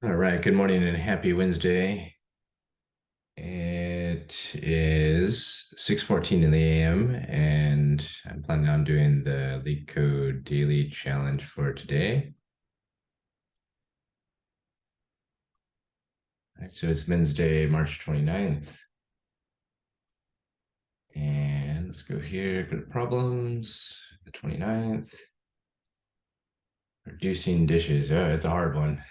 All right, good morning and happy Wednesday. It is 6:14 in the AM, and I'm planning on doing the LeetCode daily challenge for today. All right, so it's Wednesday, March 29th. And let's go here, go to problems, the 29th. Reducing dishes. Oh, it's a hard one.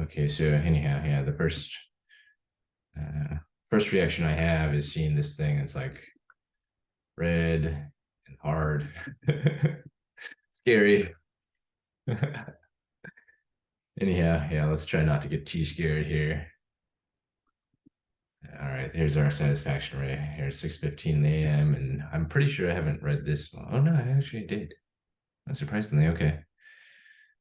Okay, so anyhow, yeah, the first reaction I have is seeing this thing. It's like red and hard. Scary. Anyhow, yeah, let's try not to get too scared here. All right, here's our satisfaction rate. Here's 6:15 a.m. and I'm pretty sure I haven't read this one. Oh no, I actually did. Surprisingly, okay.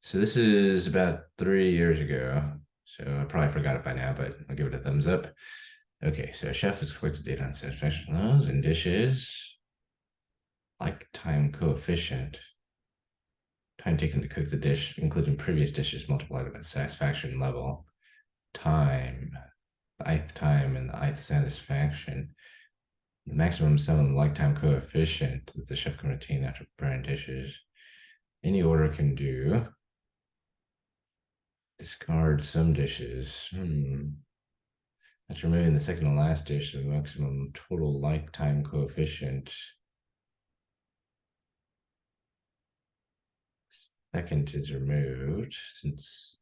So this is about 3 years ago. So I probably forgot it by now, but I'll give it a thumbs up. Okay, so chef has collected data on satisfaction levels and dishes. Like time coefficient. Time taken to cook the dish, including previous dishes multiplied by the satisfaction level. Time, the ith time, and the ith satisfaction. The maximum sum of the like time coefficient that the chef can retain after preparing dishes. Any order can do. Discard some dishes. After removing the second to last dish, the maximum total like time coefficient. Second is removed since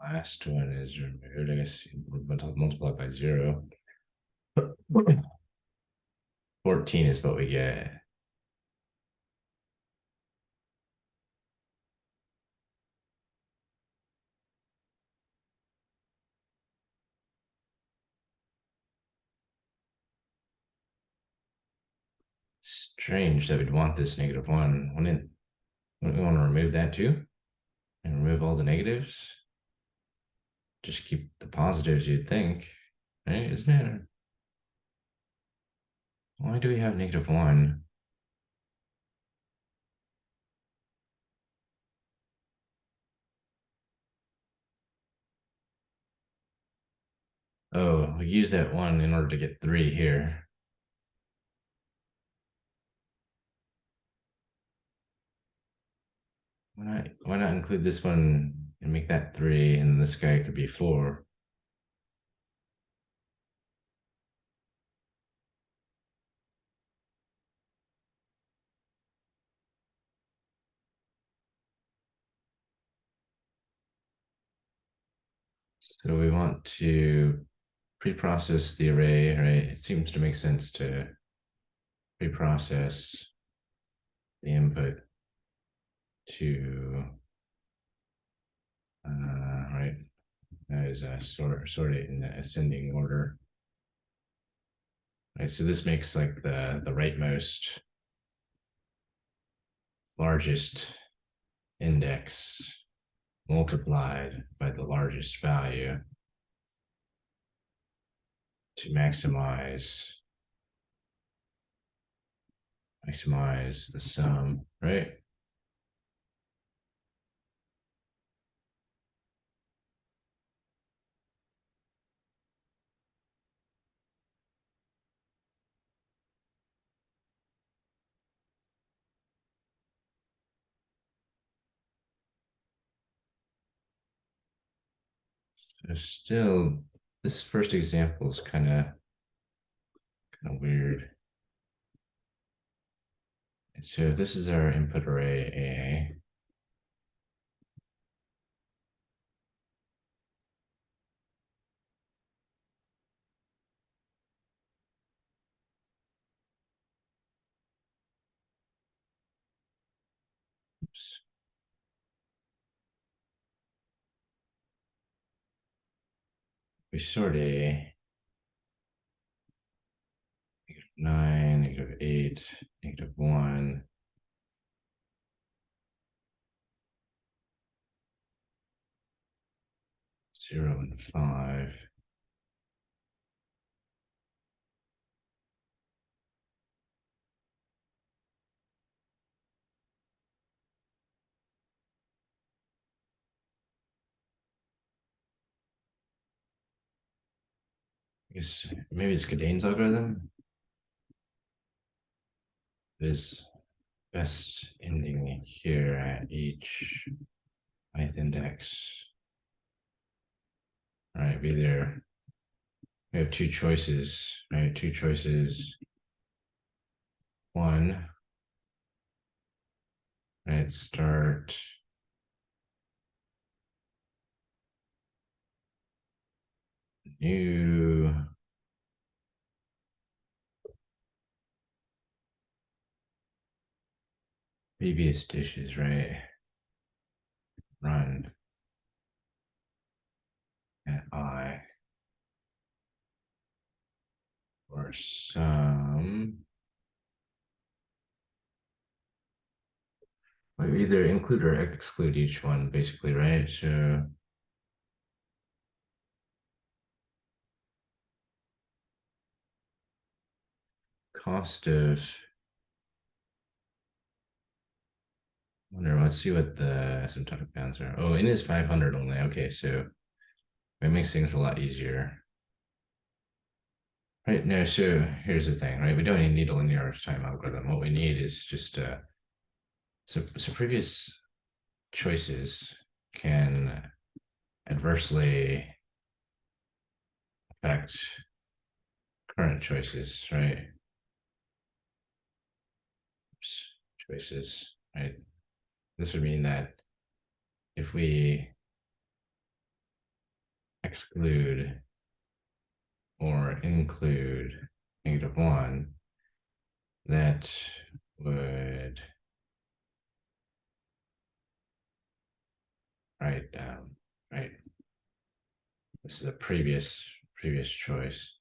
last one is removed. I guess multiply by 0. 14 is what we get. Strange that we'd want this -1. Wouldn't we want to remove that too? And remove all the negatives? Just keep the positives, you'd think, right? Isn't it? Why do we have -1? Oh, we use that 1 in order to get 3 here. Why not include this one and make that 3, and this guy could be 4? So we want to pre-process the array, right? It seems to make sense to pre-process the input to right, that is sort it in the ascending order. Right, so this makes like the rightmost largest index multiplied by the largest value to maximize the sum, right? So still, this first example is kind of weird. So this is our input array A. Oops. We sort A, -9, -8, -1. 0 and 5. guess maybe it's Gadane's algorithm. This best ending here at each ith index. All right, either we have two choices, right? Two choices. One, right? Start new previous dishes, right? Run at I or some. We either include or exclude each one, basically, right? So cost of, let's see what the asymptotic bounds are. Oh, N is 500 only. Okay, so it makes things a lot easier. Right, no, so here's the thing, right? We don't even need a linear time algorithm. What we need is just so previous choices can adversely affect current choices, right? Oops, choices, right? This would mean that if we exclude or include -1, that would right right. This is a previous choice.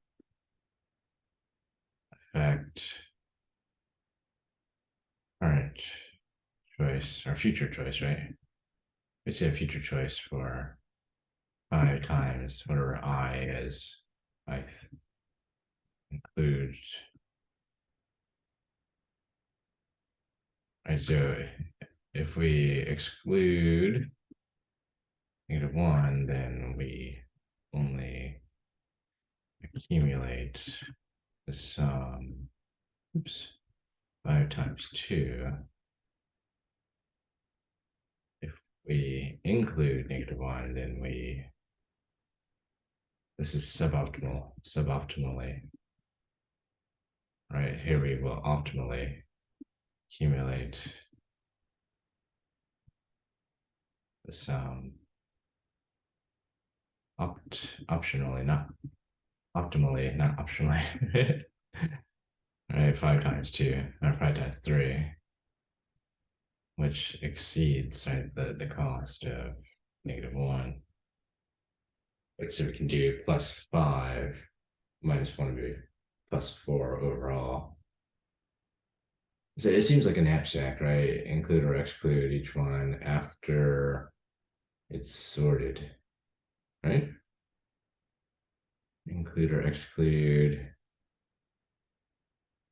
Affect current choice or future choice, right? We say a future choice for 5 times whatever I is. I include, right? So if we exclude -1, then we only accumulate the sum. Oops. 5 times 2. If we include -1, then this is suboptimally, right? Here we will optimally accumulate the sum optionally, not optimally, not optionally. All right, 5 times 2, or 5 times 3, which exceeds, right, the cost of -1. So we can do +5 minus 1 would be +4 overall. So it seems like a knapsack, right? Include or exclude each one after it's sorted, right? Include or exclude.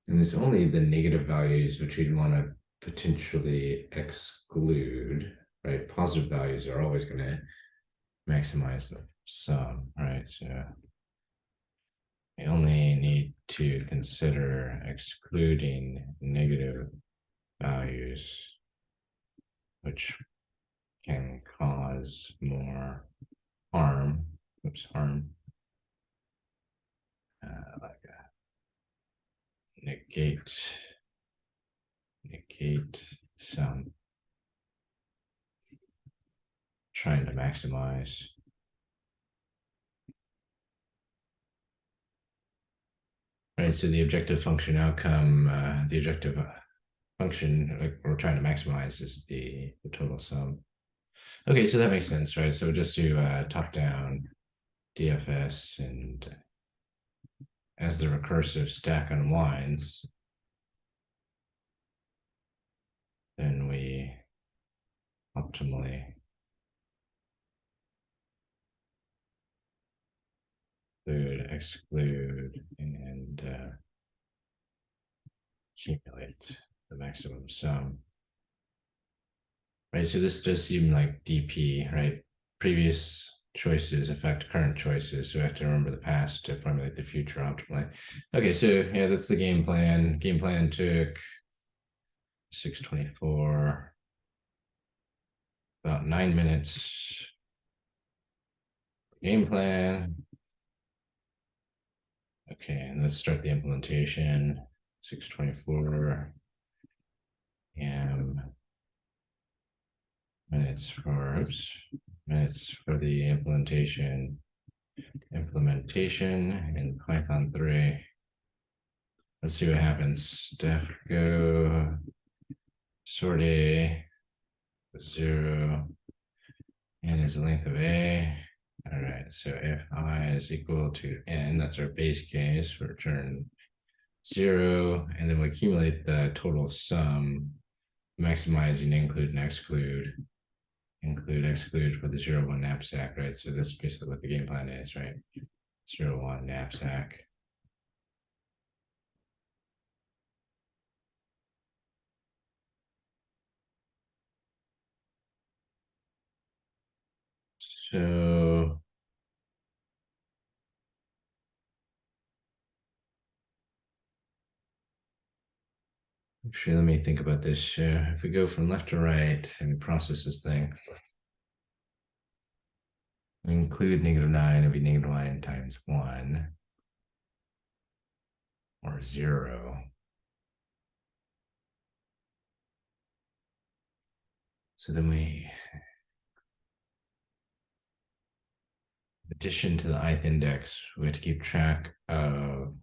And it's only the negative values which we'd want to potentially exclude, right? Positive values are always going to maximize the sum, right? So we only need to consider excluding negative values, which can cause more harm. Oops, harm. Like negate some, trying to maximize. Right, so the objective function outcome, the objective function we're trying to maximize is the total sum. Okay, so that makes sense, right? So just do top down DFS, and as the recursive stack unwinds, then we optimally include, exclude, and accumulate the maximum sum. Right, so this does seem like DP, right? Previous choices affect current choices. So we have to remember the past to formulate the future optimally. Okay, so yeah, that's the game plan. Game plan took 624, about 9 minutes. Game plan. Okay, and let's start the implementation. 624 AM minutes for the implementation in Python 3. Let's see what happens. Def go sort A 0 n is the length of A. All right, so if I is equal to n, that's our base case, we return 0, and then we accumulate the total sum, maximizing include and exclude. Include, exclude for the 0, 1 knapsack, right? So this is basically what the game plan is, right? 0, 1 knapsack. So actually, let me think about this. If we go from left to right and process this thing, include -9, it'd be -9 times 1 or 0. So then we, in addition to the ith index, we have to keep track of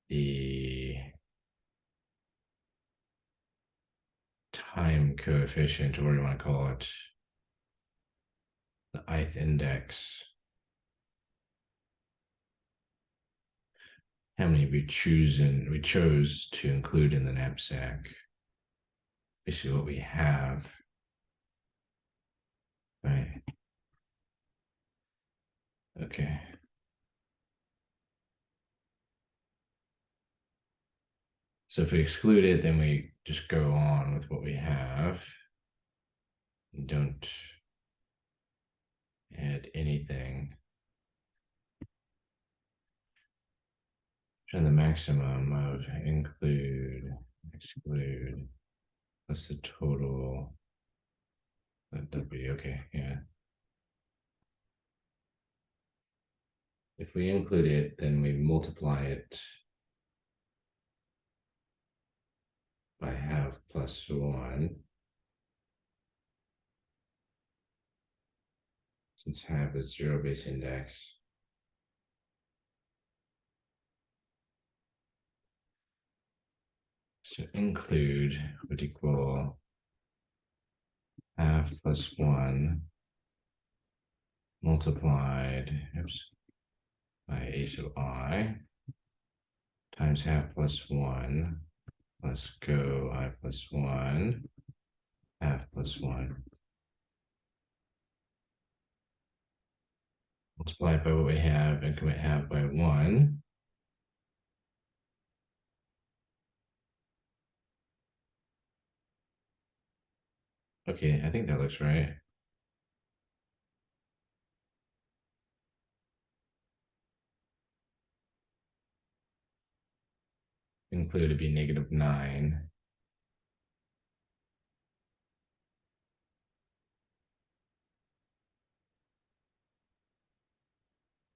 the time coefficient, or what do you want to call it? The ith index. How many we chose to include in the knapsack. Basically what we have. Right. Okay. So if we exclude it, then we just go on with what we have. And don't add anything. And the maximum of include, exclude, plus the total. That'd be okay, yeah. If we include it, then we multiply it by half plus 1. Since half is 0 base index. So include would equal half plus 1 multiplied by a sub I times half plus 1 plus go I plus 1 half plus 1. Multiply it by what we have, increment half by 1. Okay, I think that looks right. Include to be -9.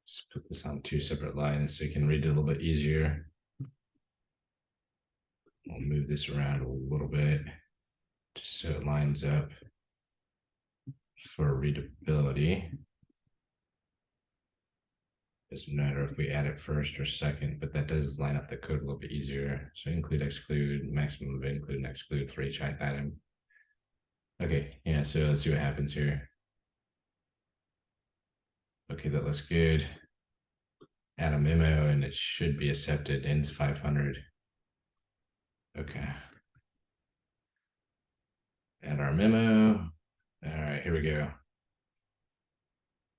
Let's put this on 2 separate lines so you can read it a little bit easier. I'll move this around a little bit just so it lines up for readability. Doesn't matter if we add it first or second, but that does line up the code a little bit easier. So include, exclude, maximum of include and exclude for each ith item. Okay, yeah, so let's see what happens here. Okay, that looks good. Add a memo and it should be accepted. Ends 500. Okay. Add our memo. All right, here we go.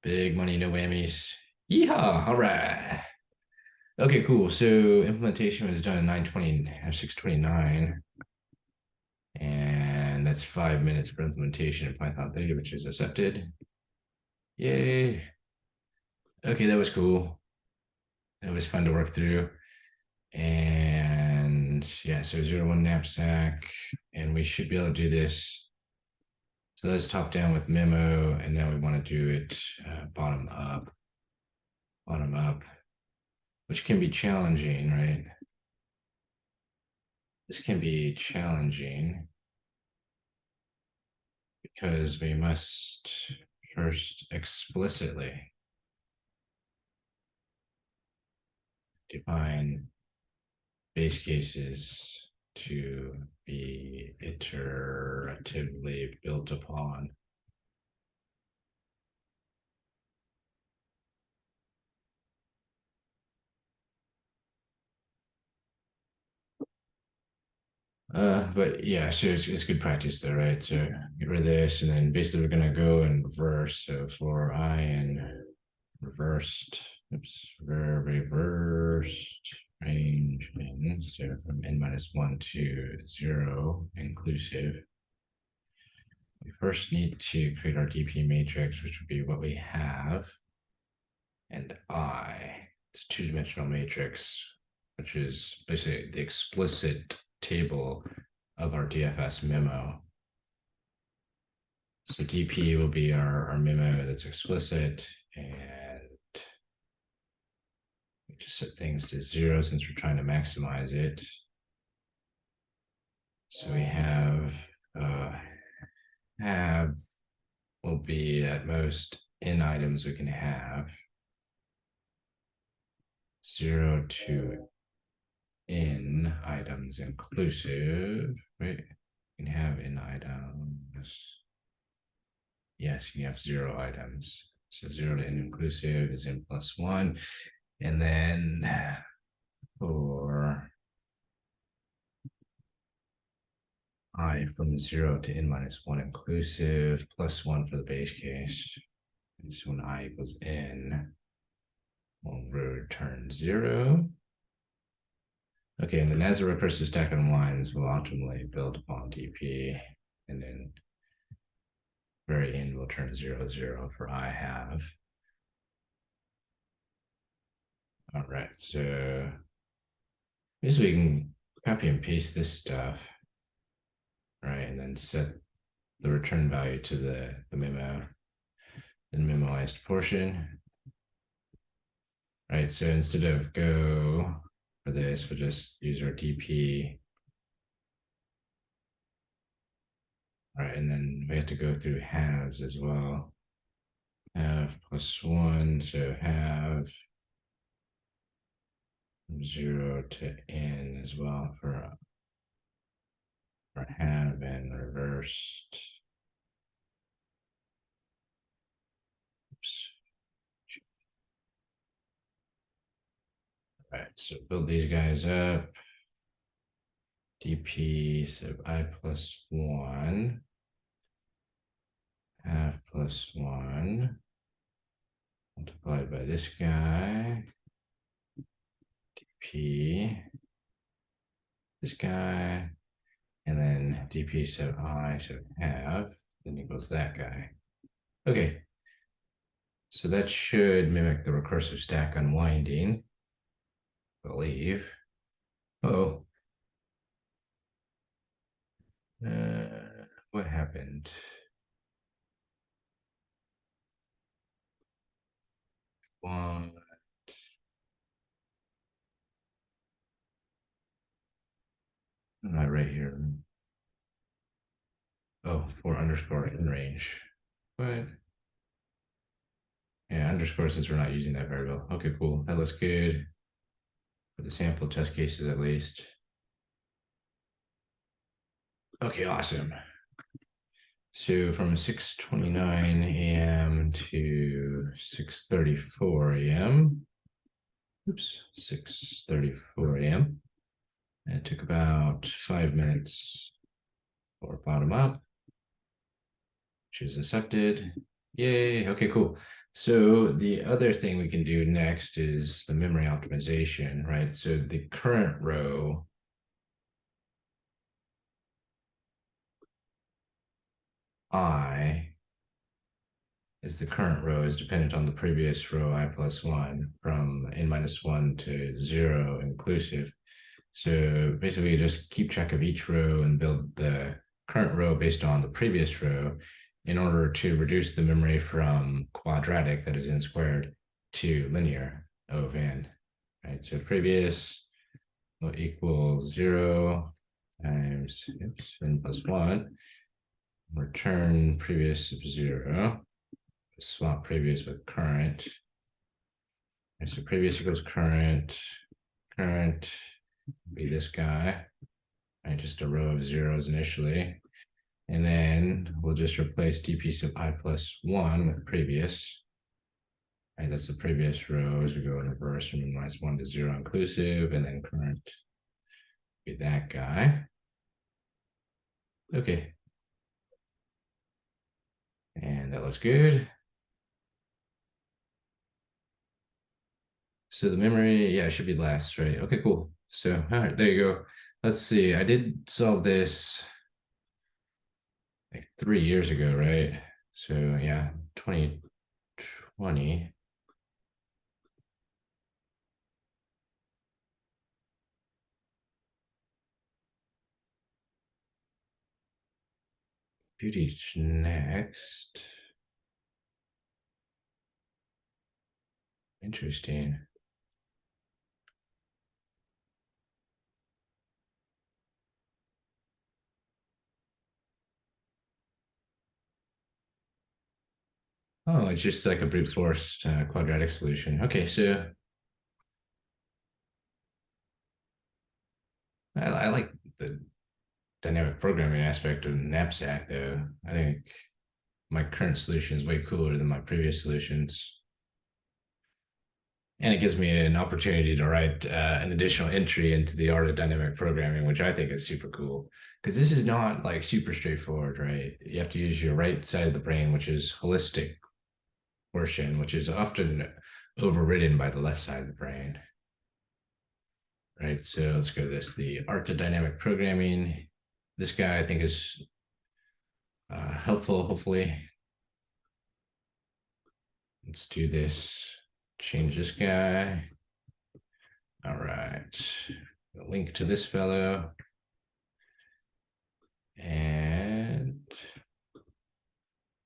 Big money, no whammies. Yeehaw! All right. Okay, cool. So implementation was done in 920 or 629. And that's 5 minutes for implementation in Python 3, which is accepted. Yay. Okay, that was cool. That was fun to work through. And yeah, so 0 1 knapsack, and we should be able to do this. So let's top down with memo, and now we want to do it bottom up, which can be challenging, right? This can be challenging because we must first explicitly define base cases to be iteratively built upon. But yeah, so it's good practice though, right? So get rid of this, and then basically we're gonna go in reverse. So for I and reversed, reversed range in, so from n minus 1 to 0 inclusive. We first need to create our DP matrix, which would be what we have, and I. It's a two-dimensional matrix, which is basically the explicit table of our DFS memo. So DP will be our memo that's explicit, and we just set things to 0 since we're trying to maximize it. So we have will be at most n items we can have. 0 to n items inclusive, right? You can have n items. Yes, you have 0 items. So 0 to n inclusive is n plus 1. And then for I from 0 to n minus 1 inclusive, plus 1 for the base case. And so when I equals n, we'll return 0. Okay, and then as a recursive stack of lines, we'll optimally build upon DP, and then very end will turn 0 0 for I have. All right, so basically we can copy and paste this stuff, right, and then set the return value to the memo, the memoized portion. Right, so instead of go for this, we'll just use our DP. All right, and then we have to go through halves as well. Have plus 1, so have 0 to n as well for have and reversed. Oops. All right, so build these guys up. DP, so I plus 1, have plus 1, multiplied by this guy, DP, this guy, and then DP, so I, so have, then equals that guy. Okay, so that should mimic the recursive stack unwinding, I believe. Oh, what happened? One, what am I right here? Oh, for underscore in range. What? Yeah, underscore since we're not using that variable. Okay, cool. That looks good. For the sample test cases at least. Okay, awesome. So from 6:29 a.m. to 6:34 a.m. Oops, 6:34 a.m. It took about 5 minutes for bottom up, which is accepted. Yay. Okay, cool. So the other thing we can do next is the memory optimization, right? So the current row I is the current row is dependent on the previous row I plus one from n minus one to zero inclusive. So basically just keep track of each row and build the current row based on the previous row in order to reduce the memory from quadratic, that is n squared, to linear, O of n, right? So previous will equal 0 times n plus 1, return previous of 0, swap previous with current. And so previous equals current, current be this guy, right? Just a row of zeros initially. And then we'll just replace dp sub I plus 1 with previous. Right, that's the previous row as we go in reverse from minus 1 to 0 inclusive, and then current be that guy. Okay. And that looks good. So the memory, yeah, it should be last, right? Okay, cool. So, all right, there you go. Let's see. I did solve this like 3 years ago, right? So yeah, 2020. Beauty next. Interesting. Oh, it's just like a brute force quadratic solution. Okay, so I like the dynamic programming aspect of Knapsack, though. I think my current solution is way cooler than my previous solutions. And it gives me an opportunity to write an additional entry into the art of dynamic programming, which I think is super cool. Because this is not like super straightforward, right? You have to use your right side of the brain, which is holistic portion, which is often overridden by the left side of the brain. Right. So let's go to this. The art of dynamic programming. This guy I think is helpful, hopefully. Let's do this. Change this guy. All right. Link to this fellow. And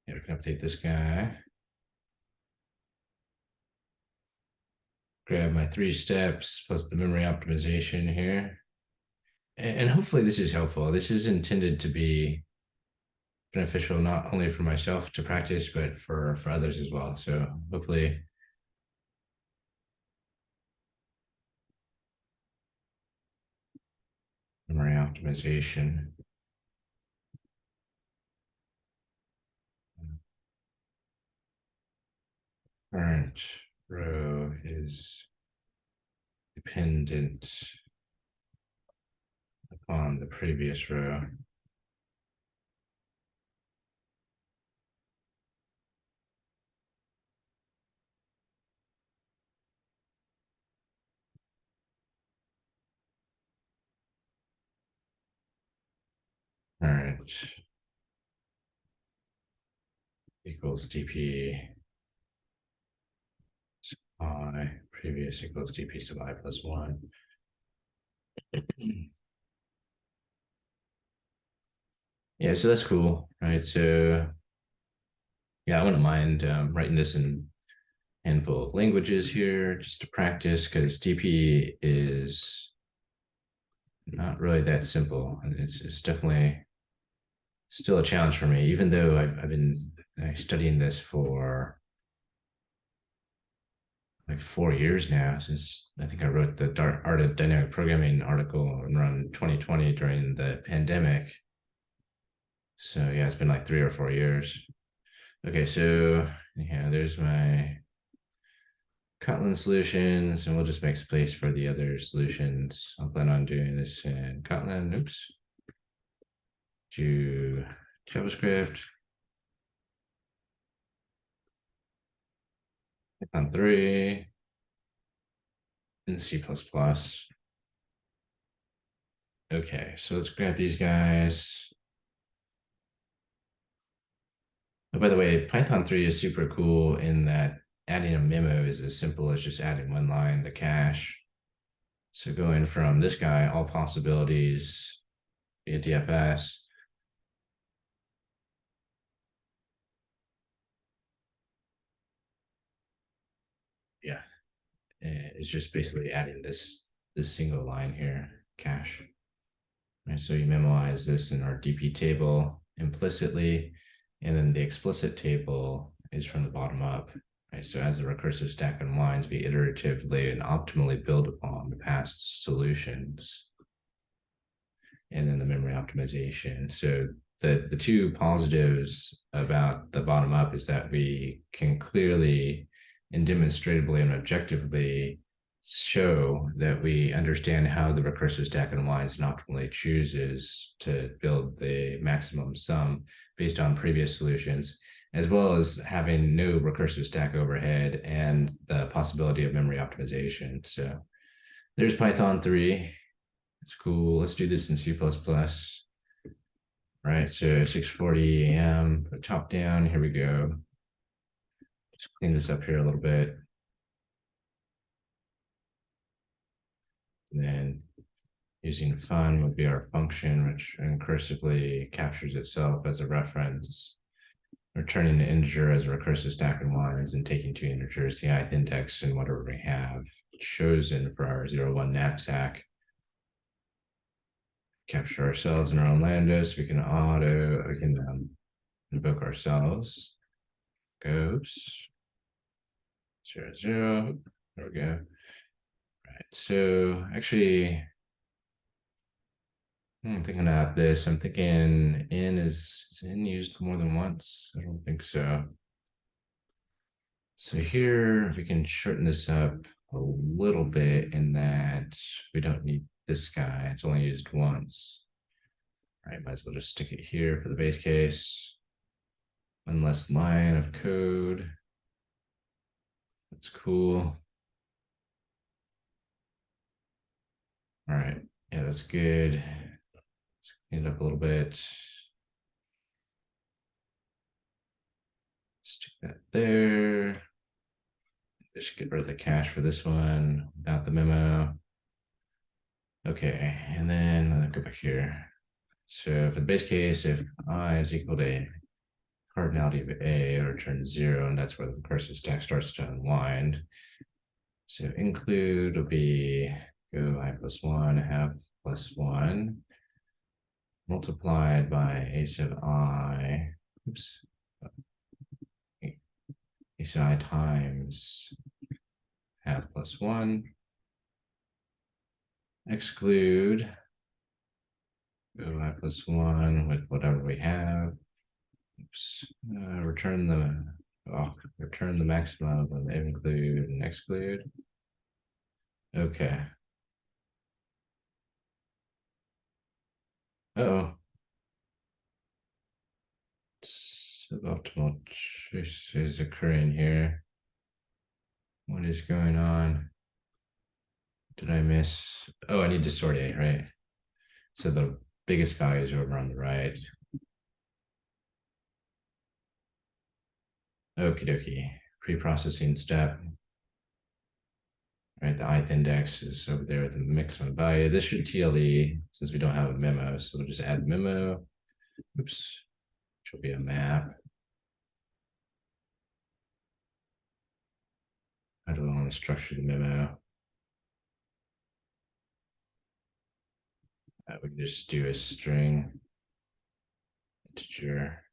yeah, we can update this guy. Grab my 3 steps plus the memory optimization here. And hopefully this is helpful. This is intended to be beneficial not only for myself to practice, but for others as well. So hopefully memory optimization. Current row is dependent upon the previous row. All right. Equals dp I previous equals dp sub I plus 1. Yeah, so that's cool, right? So yeah, I wouldn't mind writing this in a handful of languages here just to practice, because dp is not really that simple, and it's definitely still a challenge for me, even though I've been studying this for like 4 years now, since I think I wrote the art of dynamic programming article around 2020 during the pandemic. So yeah, it's been like 3 or 4 years. Okay, so yeah, there's my Kotlin solutions, and we'll just make space for the other solutions. I'll plan on doing this in Kotlin. Oops. To JavaScript. Python 3 and C++. Okay, so let's grab these guys. Oh, by the way, Python 3 is super cool in that adding a memo is as simple as just adding one line to cache. So going from this guy, all possibilities via DFS. Yeah, it's just basically adding this single line here, cache. Right, so you memorize this in our DP table implicitly, and then the explicit table is from the bottom up. Right, so as the recursive stack unwinds, we iteratively and optimally build upon the past solutions. And then the memory optimization. So the two positives about the bottom up is that we can clearly and demonstratively and objectively show that we understand how the recursive stack unwinds and optimally chooses to build the maximum sum based on previous solutions, as well as having no recursive stack overhead and the possibility of memory optimization. So there's Python 3. It's cool. Let's do this in C++. Right, so 6:40 a.m. Top down. Here we go. Let's clean this up here a little bit. And then using fun would be our function, which incursively captures itself as a reference, returning the integer as a recursive stack unwinds, and taking two integers, the ith index and whatever we have chosen for our 0, 1 knapsack. Capture ourselves in our own lambda, so we can invoke ourselves. Goes 0, 0. There we go. Right. So actually, I'm thinking about this. I'm thinking in is in used more than once? I don't think so. So here we can shorten this up a little bit in that we don't need this guy. It's only used once. All right, might as well just stick it here for the base case. One less line of code. That's cool. All right, yeah, that's good. Let's clean it up a little bit. Stick that there. Just get rid of the cache for this one without the memo. Okay, and then let's go back here. So for the base case, if I is equal to cardinality of A, return 0, and that's where the recursive stack starts to unwind. So include will be go I plus 1, half plus 1, multiplied by A sub I, oops, A sub I times half plus 1, exclude go I plus 1 with whatever we have. Oops. Return the maximum of include and exclude. Okay. Uh-oh. Suboptimal choice is occurring here. What is going on? Did I miss? Oh, I need to sort A, right? So the biggest values are over on the right. Okie dokie. Pre-processing step. Right, the ith index is over there with the maximum value. This should TLE since we don't have a memo, so we'll just add memo. Oops, which will be a map. I don't want to structure the memo. We can just do a string integer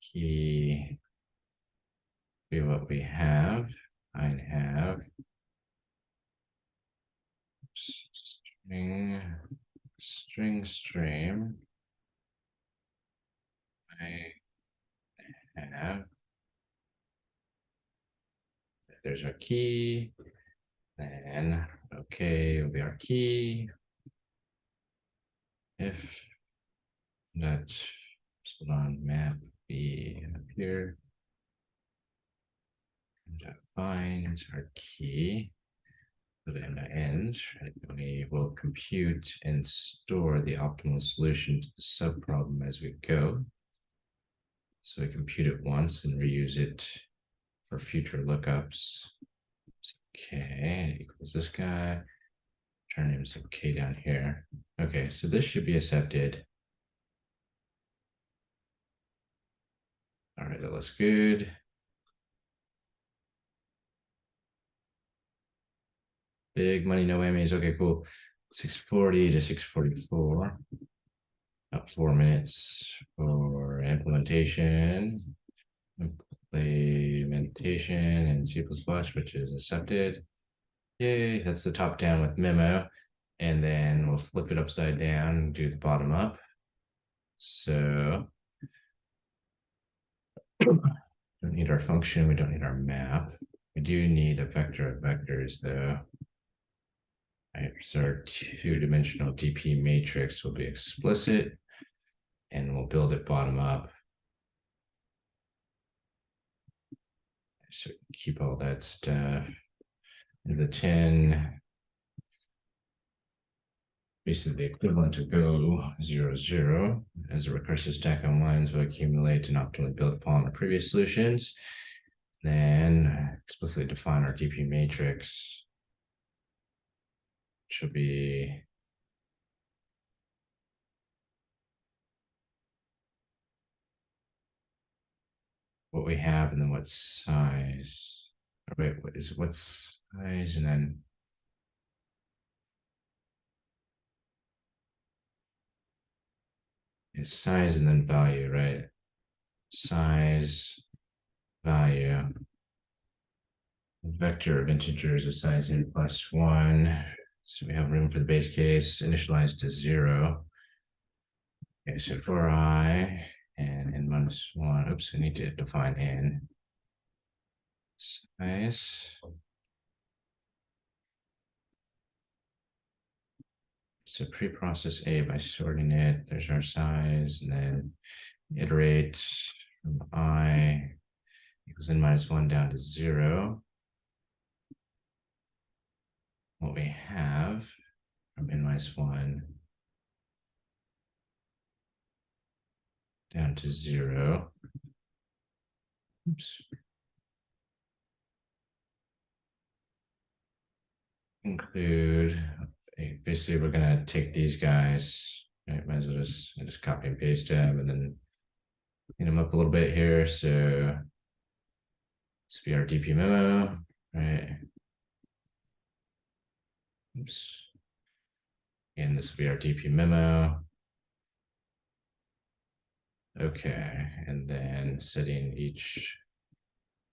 key be what we have. I have string stream. I have. There's our key. Then okay will be our key. If that on map be up here. Find our key. Put it in the end, right? We will compute and store the optimal solution to the subproblem as we go. So we compute it once and reuse it for future lookups. Okay, equals this guy. Turn name's okay down here. Okay, so this should be accepted. All right, that looks good. Big money, no whammies. Okay, cool. 640 to 644. About 4 minutes for implementation. Implementation in C++, which is accepted. Yay, that's the top down with memo. And then we'll flip it upside down and do the bottom up. So don't need our function, we don't need our map. We do need a vector of vectors though. Right, so our two-dimensional DP matrix will be explicit and we'll build it bottom up. So keep all that stuff. The 10, basically the equivalent to go 0, 0, as a recursive stack on lines will accumulate and optimally build upon our previous solutions. Then explicitly define our DP matrix, which will be what we have and then what size. Wait, what size and then it's size and then value, right? Size, value. Vector of integers of size n plus 1. So we have room for the base case initialized to 0. Okay, so for I and n minus 1. Oops, I need to define n. Size. So pre-process A by sorting it. There's our size, and then iterate from I equals n minus 1 down to 0. What we have from n minus 1 down to 0. Oops. Include, basically we're gonna take these guys, right? Might as well just copy and paste them and then clean them up a little bit here. So this will be our DP memo, right? Oops. And this will be our DP memo. Okay, and then setting each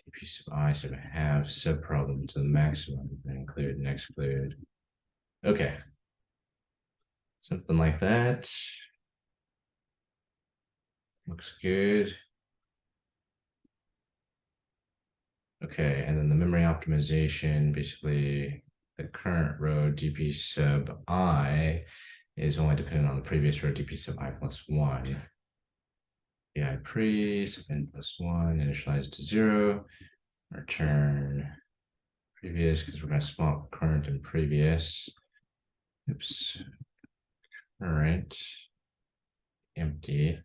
DP sub I sub have subproblem to the maximum, include and exclude. Okay, something like that. Looks good. Okay, and then the memory optimization, basically the current row DP sub I is only dependent on the previous row DP sub I plus 1. Yeah, pre sub n plus 1 initialized to 0. Return previous because we're going to swap current and previous. Oops. Current empty.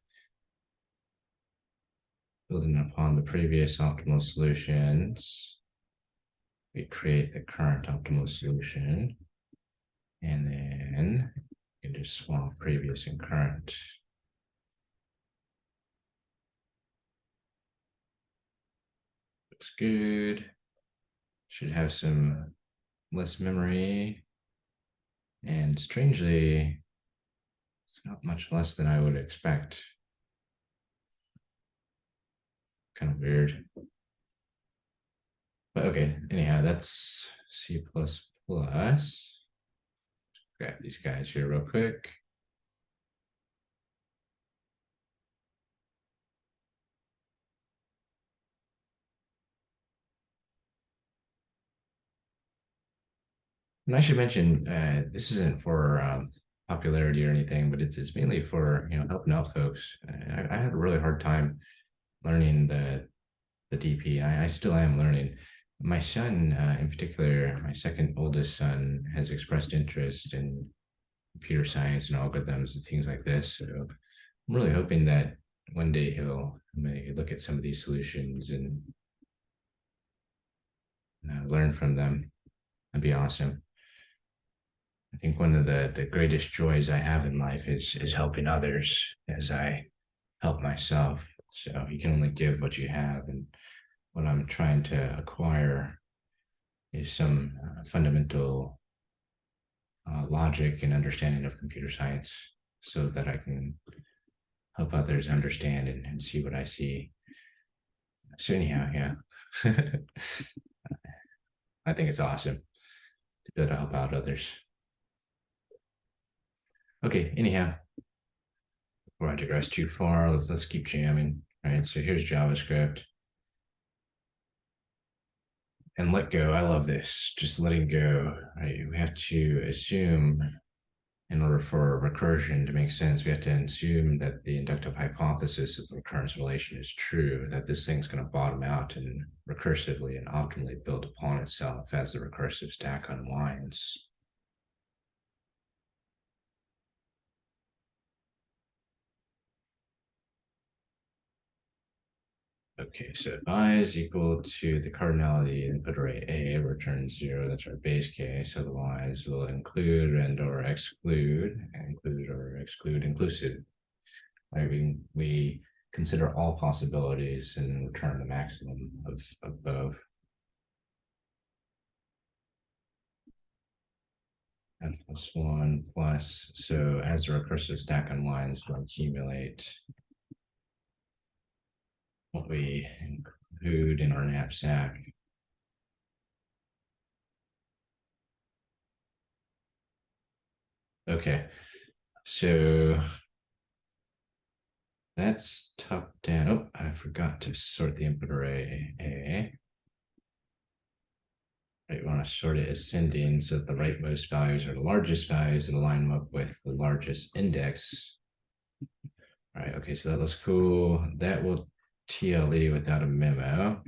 Building upon the previous optimal solutions, we create the current optimal solution, and then you can just swap previous and current. Looks good. Should have some less memory, and strangely, it's not much less than I would expect. Kind of weird. But okay, anyhow, that's C++. Grab these guys here real quick. And I should mention, this isn't for popularity or anything, but it's mainly for helping out folks. I had a really hard time learning the DP. I still am learning. My son, in particular, my second oldest son, has expressed interest in computer science and algorithms and things like this. So I'm really hoping that one day he'll maybe look at some of these solutions and learn from them. That'd be awesome. I think one of the greatest joys I have in life is helping others as I help myself. So you can only give what you have, and what I'm trying to acquire is some fundamental logic and understanding of computer science, so that I can help others understand and see what I see. So anyhow, yeah, I think it's awesome to be able to help out others. Okay, anyhow, before I digress too far, let's keep jamming. All right, so here's JavaScript. And let go. I love this. Just letting go. Right? We have to assume, in order for recursion to make sense, we have to assume that the inductive hypothesis of the recurrence relation is true, that this thing's going to bottom out and recursively and optimally build upon itself as the recursive stack unwinds. Okay, so if I is equal to the cardinality input array A returns 0, that's our base case. Otherwise, we'll include and or exclude, inclusive. Right? We consider all possibilities and return the maximum of both. N plus 1 plus, so as the recursive stack unwinds, we'll accumulate what we include in our knapsack. Okay, so that's top down. Oh, I forgot to sort the input array A. Right, we want to sort it ascending so that the rightmost values are the largest values and align them up with the largest index. All right, okay, so that looks cool. That will TLE without a memo.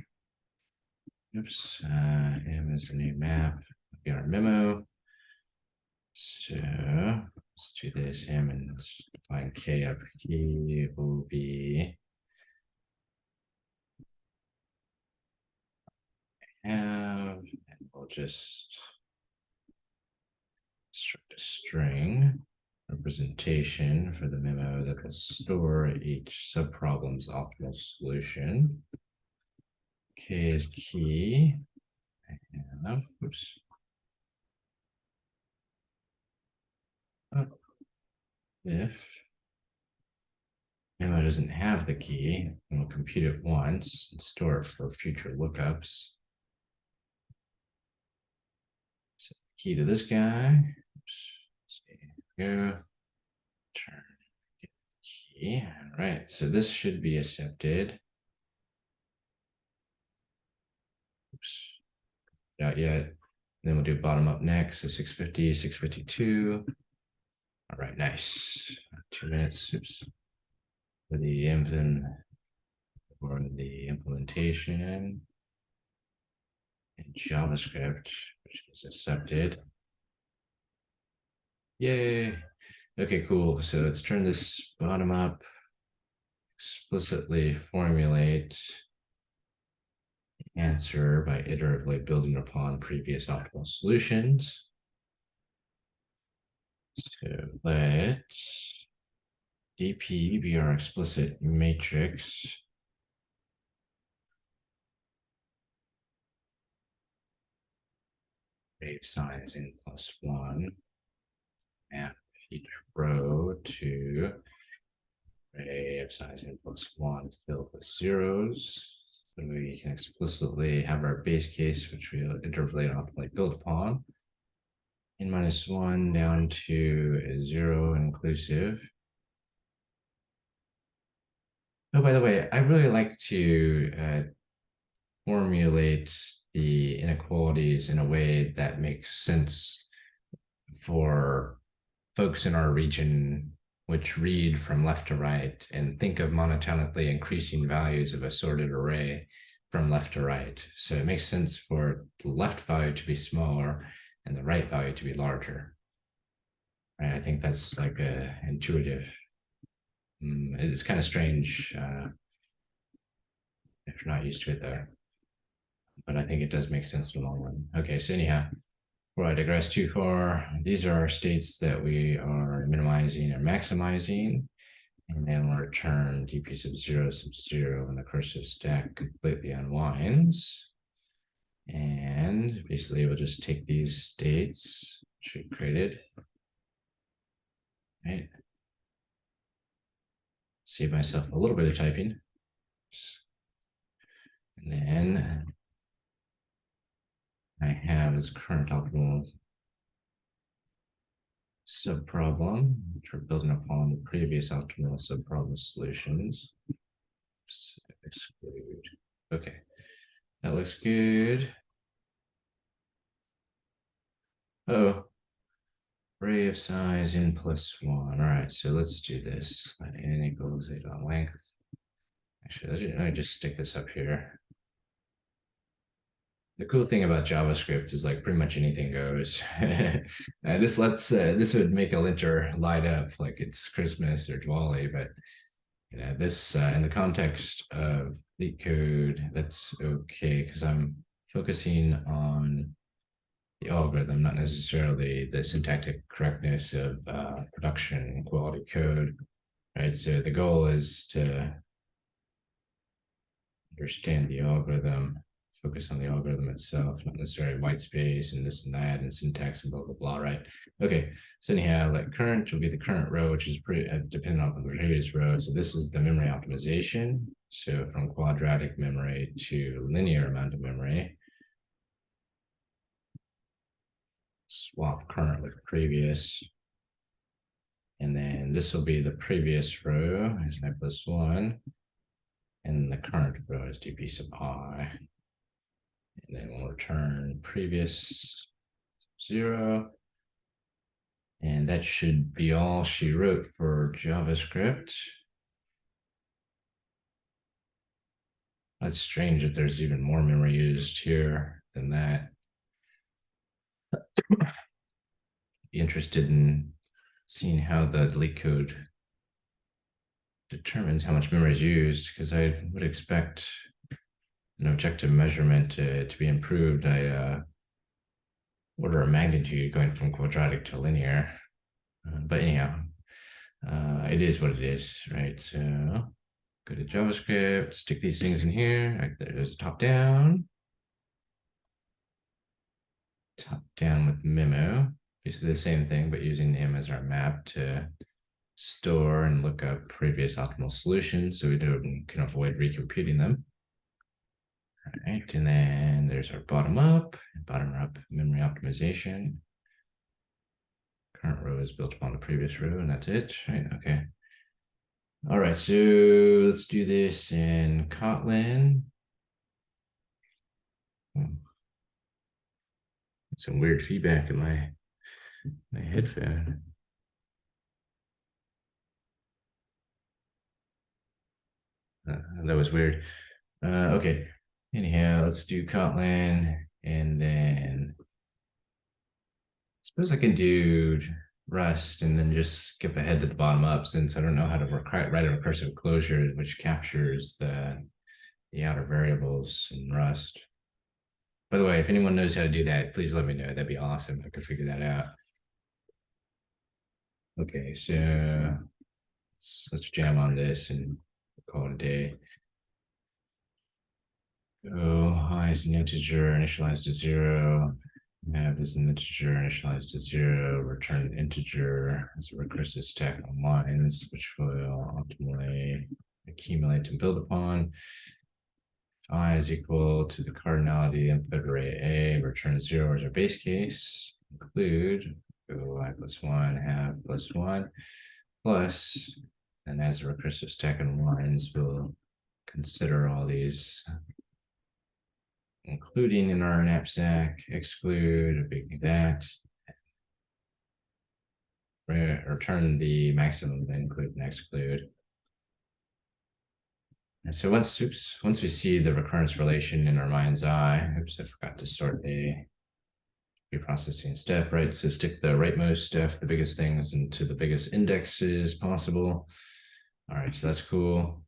Oops, M is the new map. Be our memo. So let's do this. M and define K up key will be have, and we'll just construct a string representation for the memo that will store each subproblem's optimal solution. K is key. And, oops. If memo doesn't have the key, and we'll compute it once and store it for future lookups. So key to this guy. Oops. Go. Turn key. All right. So this should be accepted. Oops. Not yet. Then we'll do bottom up next. So 650, 652. All right, nice. 2 minutes. Oops. For the implementation in JavaScript, which is accepted. Yay. Okay, cool. So let's turn this bottom up, explicitly formulate answer by iteratively building upon previous optimal solutions. So let DP be our explicit matrix. Wave size in +1. Map each row to array of size in +1 filled with zeros. So we can explicitly have our base case, which we'll iteratively and optimally build upon. N -1 down to 0 inclusive. Oh, by the way, I really like to formulate the inequalities in a way that makes sense for folks in our region, which read from left to right and think of monotonically increasing values of a sorted array from left to right. So it makes sense for the left value to be smaller and the right value to be larger. Right? I think that's like a intuitive It's kind of strange if you're not used to it though, but I think it does make sense in the long run. Okay, so anyhow, before I digress too far, these are our states that we are minimizing or maximizing, and then we'll return dp sub 0 when the cursive stack completely unwinds. And basically we'll just take these states which we created, right? Save myself a little bit of typing. And then I have this current optimal subproblem, which we're building upon the previous optimal subproblem solutions. Exclude. Okay, that looks good. Oh, array of size n plus 1. All right, so let's do this. Let n equals 8 on length. Actually, let me just stick this up here. The cool thing about JavaScript is like pretty much anything goes. This would make a linter light up like it's Christmas or Diwali, but this in the context of LeetCode, that's okay because I'm focusing on the algorithm, not necessarily the syntactic correctness of production quality code, right? So the goal is to understand the algorithm, focus on the algorithm itself, not necessarily white space and this and that and syntax and blah, blah, blah, right? Okay, so anyhow, like current will be the current row, which is pretty dependent on the previous row. So this is the memory optimization. So from quadratic memory to linear amount of memory. Swap current with previous. And then this will be the previous row is I plus 1. And the current row is dp sub I. And then we'll return previous 0. And that should be all she wrote for JavaScript. That's strange that there's even more memory used here than that. Be interested in seeing how the LeetCode determines how much memory is used, because I would expect an objective measurement to be improved. Order of magnitude going from quadratic to linear. But anyhow, it is what it is, right? So go to JavaScript, stick these things in here. Right, there's top down with memo. Basically the same thing, but using m as our map to store and look up previous optimal solutions so we can avoid recomputing them. All right, and then there's our bottom up memory optimization. Current row is built upon the previous row, and that's it, right? Okay. All right, so let's do this in Kotlin. Some weird feedback in my headphone. That was weird. Okay. Anyhow, let's do Kotlin, and then I suppose I can do Rust and then just skip ahead to the bottom up since I don't know how to write a recursive closure which captures the outer variables in Rust. By the way, if anyone knows how to do that, please let me know. That'd be awesome if I could figure that out. Okay, so let's jam on this and call it a day. So I is an integer initialized to 0. Map is an integer initialized to 0. Return an integer as a recursive stack of lines, which will optimally accumulate and build upon. I is equal to the cardinality input array A. Return 0 as our base case. Include I plus 1 half plus 1 plus, and as a recursive stack of lines, we'll consider all these including in our knapsack, exclude, big that, return the maximum, include and exclude. And so once we see the recurrence relation in our mind's eye, oops, I forgot to sort a preprocessing step, right? So stick the rightmost step, the biggest things into the biggest indexes possible. All right, so that's cool.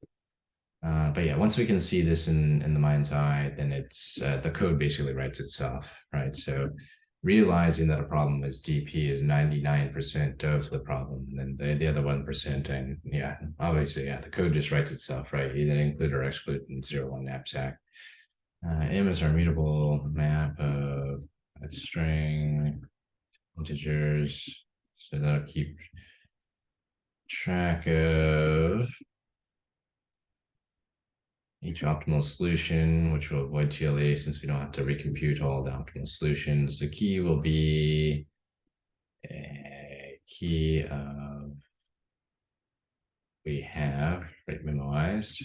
But yeah, once we can see this in the mind's eye, then it's the code basically writes itself, right? So realizing that a problem is DP is 99% of the problem, and then the other 1%, and yeah, obviously, yeah, the code just writes itself, right? Either include or exclude in 0, 1 knapsack. M is our mutable map of a string integers, so that'll keep track of each optimal solution, which will avoid TLA since we don't have to recompute all the optimal solutions. The key will be a key of we have right memoized.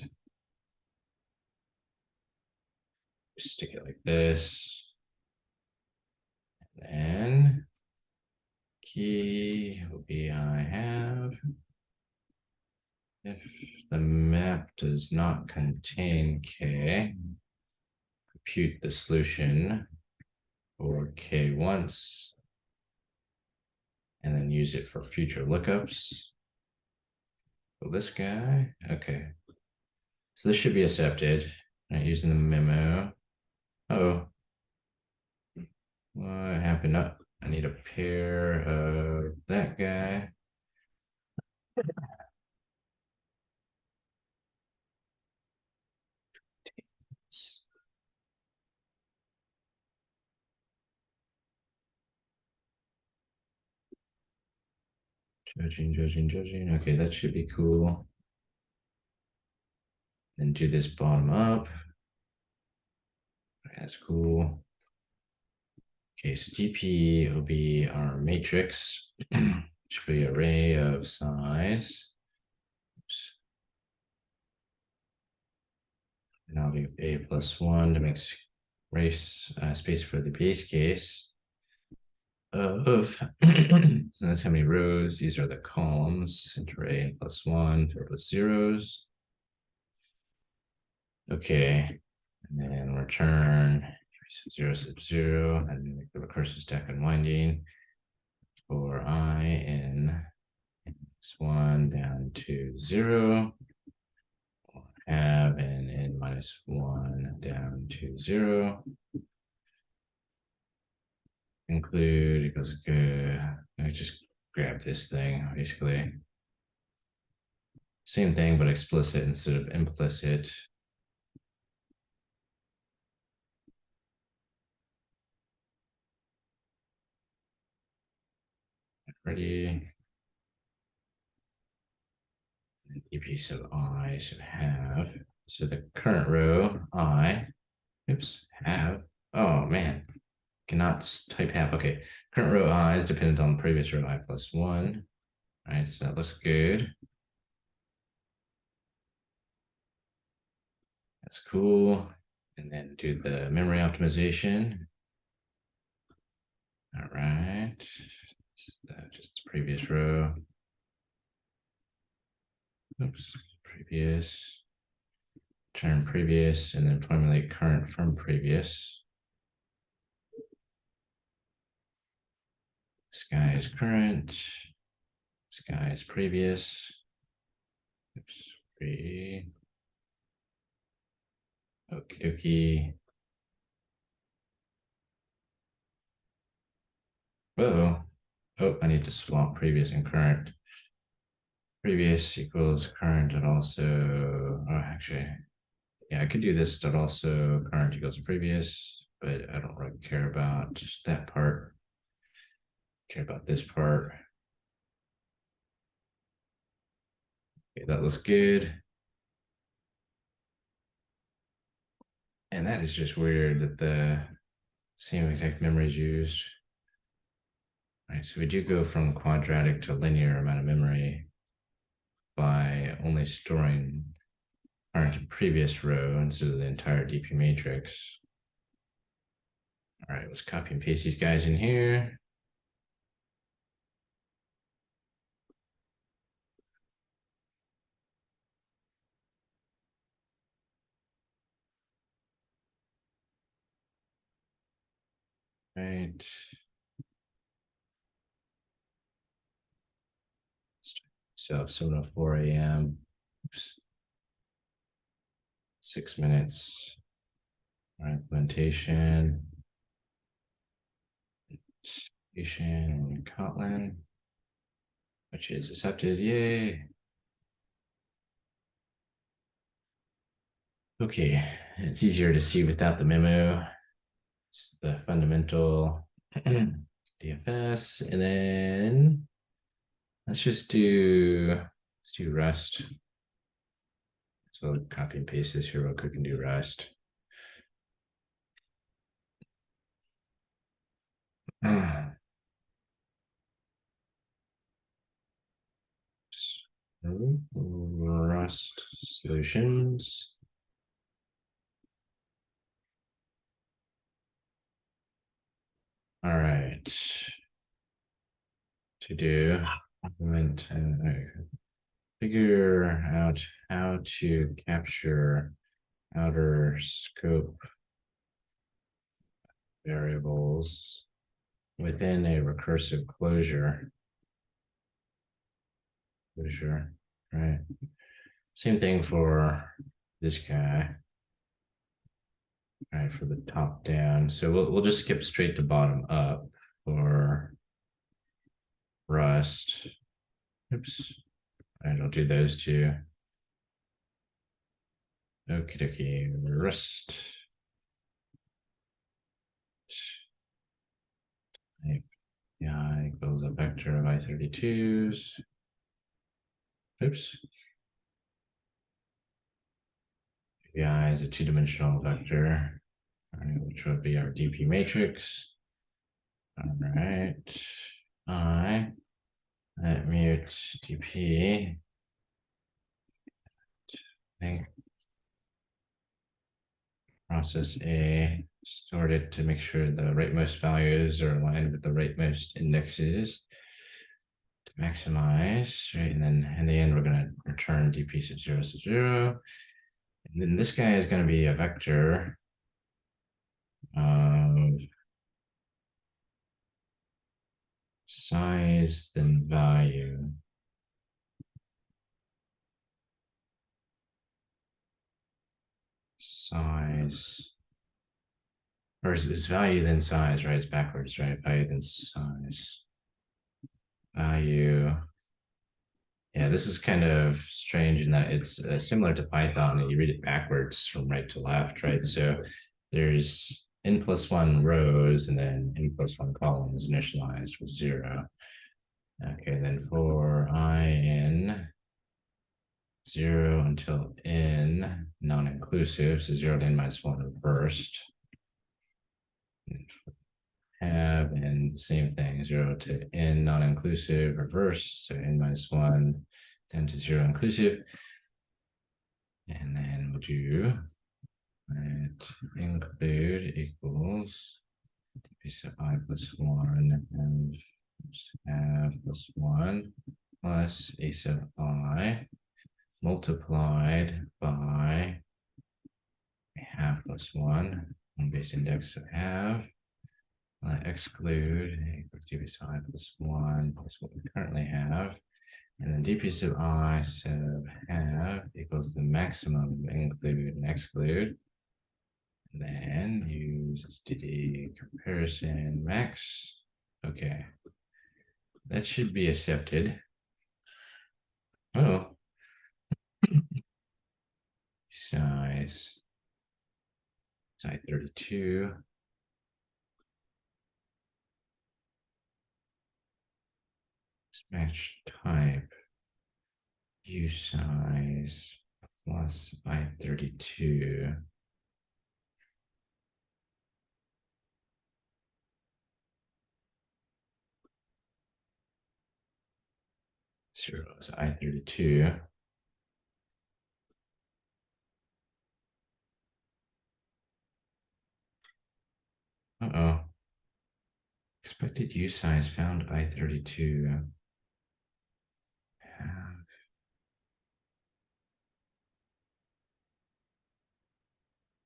Stick it like this. And key will be I have. If the map does not contain K, compute the solution for K once, and then use it for future lookups. So this guy, okay. So this should be accepted. Right, using the memo. Oh, what happened? Oh, I need a pair of that guy. Judging. Okay, that should be cool. Then do this bottom up. That's cool. Okay, so DP will be our matrix, which will be array of size. Oops. And I'll do A plus 1 to make space for the base case of, so that's how many rows. These are the columns, enter A plus 1 plus zeros. Okay, and then return 0 sub 0, and make the recursive stack unwinding for I in x1 down to 0, have an n minus 1 down to 0. Include equals good. I just grab this thing, basically. Same thing, but explicit instead of implicit. Ready. EP sub I should have. So the current row I, oops, have. Oh man, cannot type have. Okay, current row I is dependent on the previous row I plus 1. All right, so that looks good. That's cool. And then do the memory optimization. All right, just the previous row. Oops, previous. Turn previous, and then formulate current from previous. This guy is current. This guy is previous. Oops, Okie dokie. Whoa. Oh, I need to swap previous and current. Previous equals current and also, oh, actually, yeah, I could do this, but also current equals previous, but I don't really care about just that part. I care about this part. Okay, that looks good. And that is just weird that the same exact memory is used. All right, so we do go from quadratic to linear amount of memory by only storing our previous row instead of the entire DP matrix. All right, let's copy and paste these guys in here. Right. So 7:04 a.m. Oops. 6 minutes. Our implementation. In Kotlin, which is accepted. Yay. Okay, it's easier to see without the memo. It's the fundamental DFS, and then let's do Rust. So copy and paste this here real quick and do Rust. Rust solutions. All right. To do implement figure out how to capture outer scope variables within a recursive closure. Right? Same thing for this guy. All right, for the top down. So we'll just skip straight to bottom up for Rust. Oops. All right, I'll do those two. Okie dokie, Rust. Yeah, equals a vector of I32s. Oops. Yeah, is a two-dimensional vector, which would be our DP matrix. All right. Let mute DP. Process A, sort it to make sure the rightmost values are aligned with the rightmost indexes to maximize, right? And then in the end, we're going to return DP sub 0 sub 0. And then this guy is going to be a vector of size then value. Size, or is value then size, right? It's backwards, right? Value then size. Value. Yeah, this is kind of strange in that it's similar to Python and you read it backwards from right to left, right? So there's n+1 rows and then n+1 columns initialized with 0. Okay, then for I in 0 until n non-inclusive, so 0 to n minus 1 reversed. Have and same thing, 0 to n non-inclusive reverse, so n minus 1 down to 0 inclusive. And then we'll do include equals dp sub I plus 1 and have plus 1 plus a sub I multiplied by half plus 1 on base index of half. Exclude equals dp sub I plus 1 plus what we currently have. And then dp sub I sub half equals the maximum include and exclude. And then use std comparison max. Okay. That should be accepted. Oh. Size 32. Match type. Usize plus I32. Zero is I32. Uh-oh. Expected usize found I32.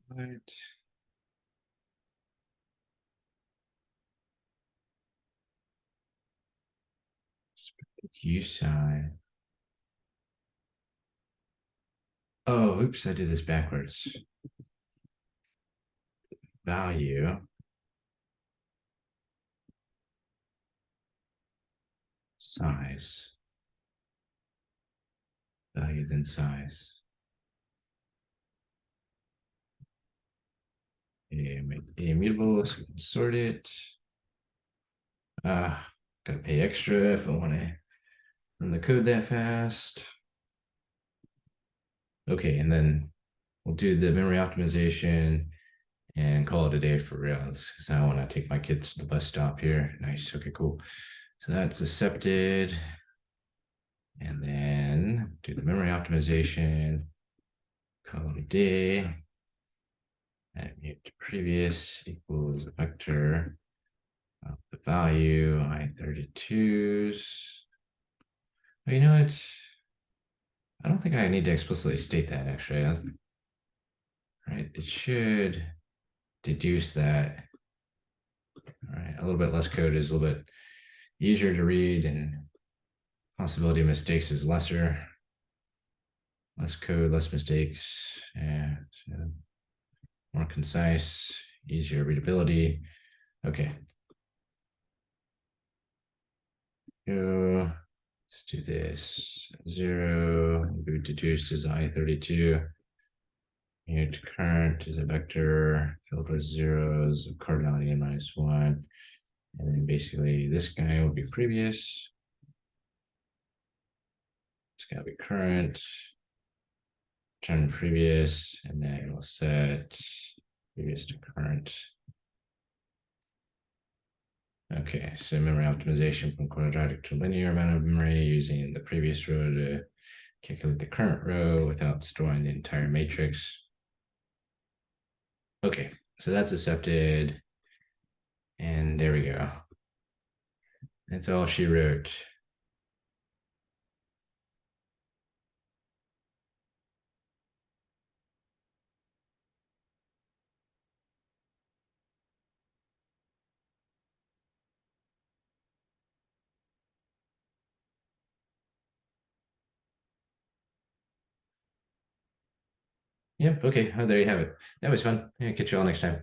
What? Expected usize. Oh, oops, I did this backwards. Value, size, value then size. Immutable, so we can sort it. Gotta pay extra if I want to run the code that fast. Okay, and then we'll do the memory optimization and call it a day for real. Because I want to take my kids to the bus stop here. Nice. Okay, cool. So that's accepted. And then do the memory optimization, call it a day. Add mute to previous equals a vector of the value I32s. But you know what? I don't think I need to explicitly state that actually. Right. It should deduce that. All right. A little bit less code is a little bit easier to read and possibility of mistakes is lesser. Less code, less mistakes. Yeah. So more concise, easier readability. Okay. Go. Let's do this. 0, we deduced is I32. Unit current is a vector filled with zeros of cardinality n minus 1. And then basically this guy will be previous. It's got to be current. Turn previous, and then we'll set previous to current. Okay, so memory optimization from quadratic to linear amount of memory using the previous row to calculate the current row without storing the entire matrix. Okay, so that's accepted. And there we go. That's all she wrote. Yep, okay. Oh, there you have it. That was fun. Yeah, catch you all next time.